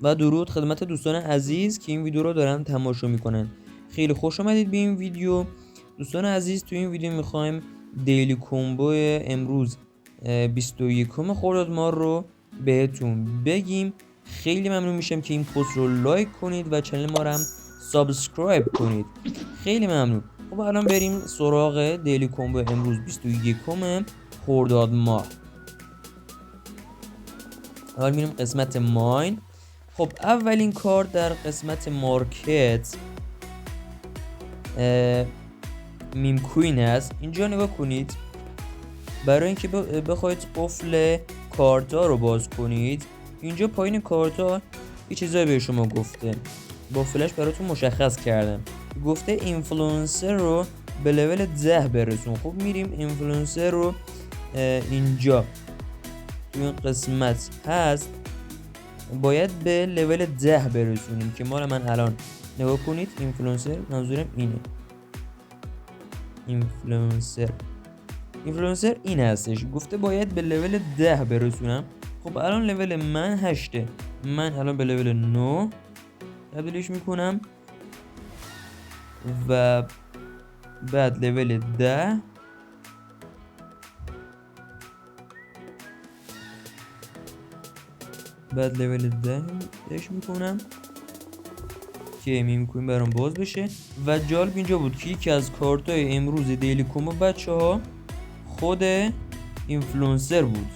و درود خدمت دوستان عزیز که این ویدیو رو دارن تماشا میکنن. خیلی خوش آمدید به این ویدیو. دوستان عزیز، تو این ویدیو میخوایم دیلی کومبو امروز 21 خرداد ماه رو بهتون بگیم. خیلی ممنون میشم که این پست رو لایک کنید و چنل ما رو هم سابسکرایب کنید. خیلی ممنون. خب الان بریم سراغ دیلی کومبو امروز 21 خرداد ماه. اول میریم قسمت ماین. خب اولین کار در قسمت مارکت میم کوین هست. اینجا نگاه کنید. برای اینکه بخواید قفل کارتا رو باز کنید، اینجا پایین کارتا یه چیزایی به شما گفته، با فلش براتون مشخص کردم. گفته اینفلوئنسر رو به لول 10 برسون. خب میریم اینفلوئنسر رو اینجا تو این قسمت هست، باید به لول 10 برسونیم که مال من الان نگاه کنید. اینفلوئنسر منظورم اینه. اینفلوئنسر این هستش. گفته باید به لول 10 برسونم. خب الان لول من 8، من الان به لول 9 تبدیلش میکنم و بعد لول 10 بعد لول 10 بهش میکنم که میم کوین برام باز بشه. و جالب اینجا بود که یکی از کارتای امروز دیلی کومبو بچه‌ها خود اینفلوئنسر بود.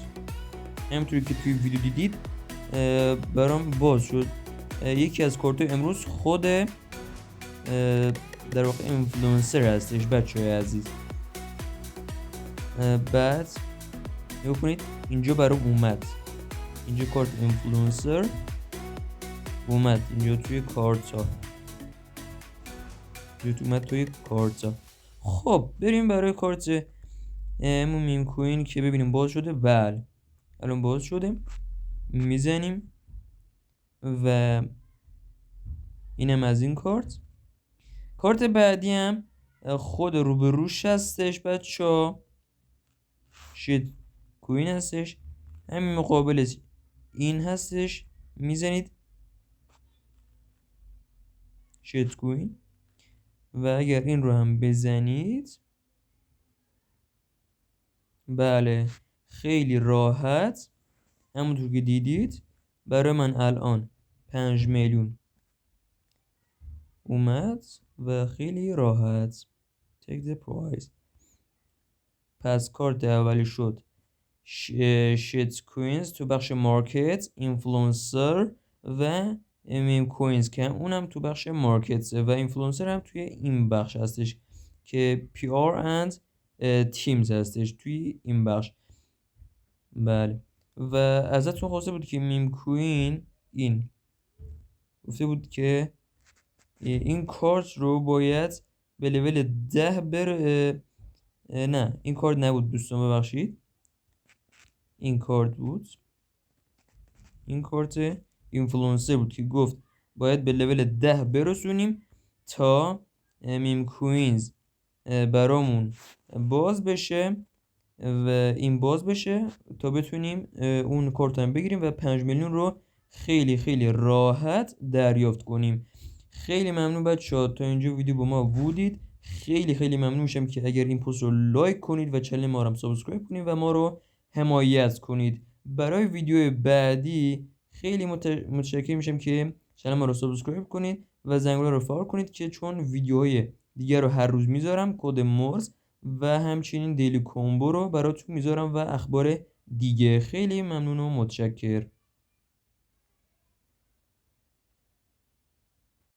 همونطوری که توی ویدیو دیدید برام باز شد. یکی از کارتای امروز خود در واقع اینفلوئنسر هستش بچه‌های عزیز. بعد نگاه کنید اینجا برام اومد، اینجا کارت اینفلوئنسر اومد اینجا توی کارتا، اومد توی کارتا. خب بریم برای کارت میم کوین که ببینیم باز شده. بله الان باز شده. میزنیم و اینم از این کارت. کارت بعدی هم خود روبروش هستش بچه‌ها، شیت کوین هستش. همین مقابلش این هستش، میزنید شیت کوین و اگر این رو هم بزنید، بله خیلی راحت همونطور که دیدید برای من الان 5 میلیون اومد و خیلی راحت. take the price. پس کارت اولی شد شیت کوینز تو بخش مارکت، اینفلوئنسر و میم کوینز که اونم تو بخش مارکت و اینفلوئنسر هم توی این بخش هستش که پی آر اند تیمز هستش توی این بخش. بله و ازتون خواسته بود که میم کوین این گفته بود که این کارت رو باید به لول 10 نه این کارت نبود دوستان، ببخشید این کارت بود، این کارت اینفلوئنسر بود که گفت باید به لول 10 برسونیم تا میم کوینز برامون باز بشه و این باز بشه تا بتونیم اون کارت هم بگیریم و 5 میلیون رو خیلی خیلی راحت دریافت کنیم. خیلی ممنون بچه‌ها تا اینجا ویدیو با ما بودید. خیلی خیلی ممنون میشم که اگر این پست رو لایک کنید و چنل ما رو هم سابسکرایب کنید و ما رو حمایت کنید. برای ویدیو بعدی خیلی متشکر میشم که چنل ما رو سابسکرایب کنید و زنگوله رو فعال کنید که چون ویدیوهای دیگر رو هر روز میذارم، کد مورز و همچنین دیلی کومبو رو براتون میذارم و اخبار دیگه. خیلی ممنون و متشکر.